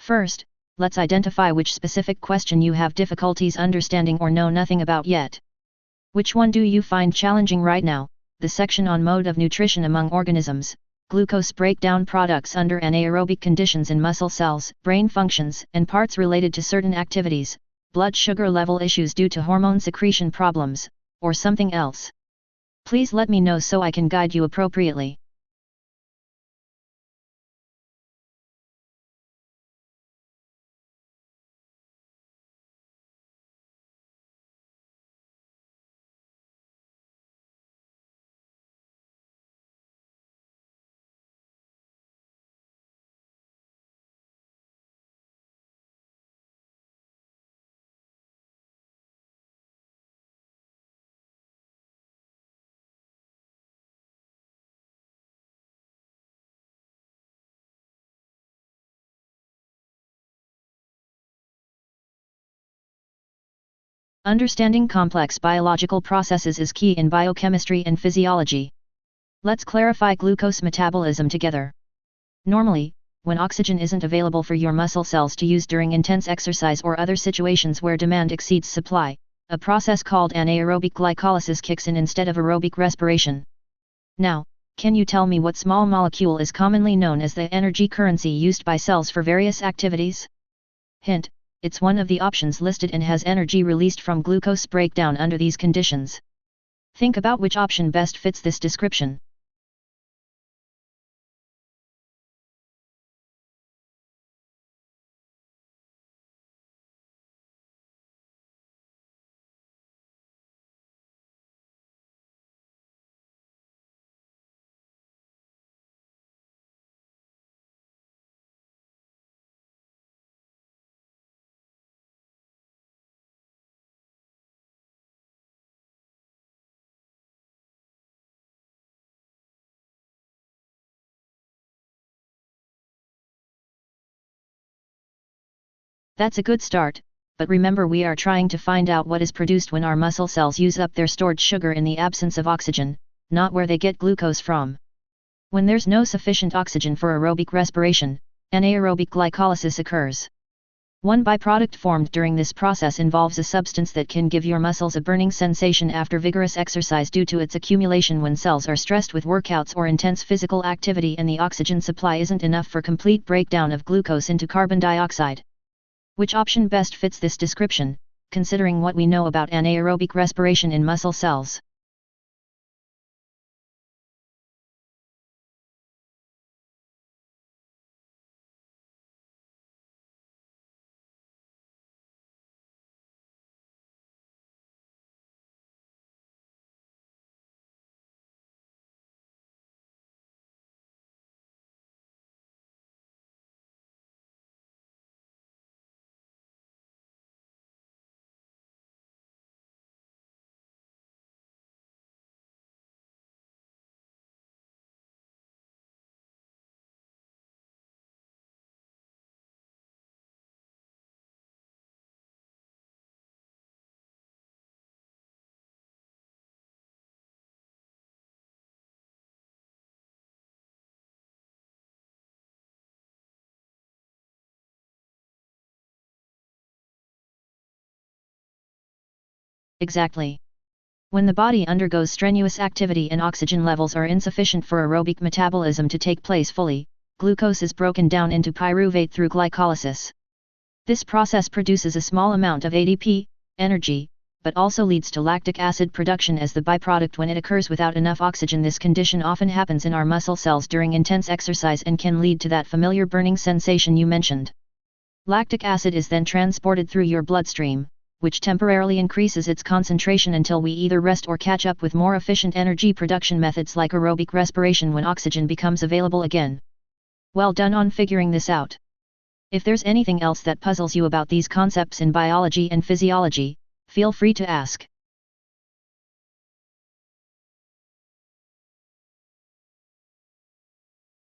First, let's identify which specific question you have difficulties understanding or know nothing about yet. Which one do you find challenging right now? The section on mode of nutrition among organisms, glucose breakdown products under anaerobic conditions in muscle cells, brain functions, and parts related to certain activities, blood sugar level issues due to hormone secretion problems, or something else. Please let me know so I can guide you appropriately. Understanding complex biological processes is key in biochemistry and physiology. Let's clarify glucose metabolism together. Normally, when oxygen isn't available for your muscle cells to use during intense exercise or other situations where demand exceeds supply, a process called anaerobic glycolysis kicks in instead of aerobic respiration. Now, can you tell me what small molecule is commonly known as the energy currency used by cells for various activities? Hint: it's one of the options listed and has energy released from glucose breakdown under these conditions. Think about which option best fits this description. That's a good start, but remember we are trying to find out what is produced when our muscle cells use up their stored sugar in the absence of oxygen, not where they get glucose from. When there's no sufficient oxygen for aerobic respiration, anaerobic glycolysis occurs. One byproduct formed during this process involves a substance that can give your muscles a burning sensation after vigorous exercise due to its accumulation when cells are stressed with workouts or intense physical activity and the oxygen supply isn't enough for complete breakdown of glucose into carbon dioxide. Which option best fits this description, considering what we know about anaerobic respiration in muscle cells? Exactly. When the body undergoes strenuous activity and oxygen levels are insufficient for aerobic metabolism to take place fully, glucose is broken down into pyruvate through glycolysis. This process produces a small amount of ADP, energy, but also leads to lactic acid production as the byproduct when it occurs without enough oxygen. This condition often happens in our muscle cells during intense exercise and can lead to that familiar burning sensation you mentioned. Lactic acid is then transported through your bloodstream, which temporarily increases its concentration until we either rest or catch up with more efficient energy production methods like aerobic respiration when oxygen becomes available again. Well done on figuring this out. If there's anything else that puzzles you about these concepts in biology and physiology, feel free to ask.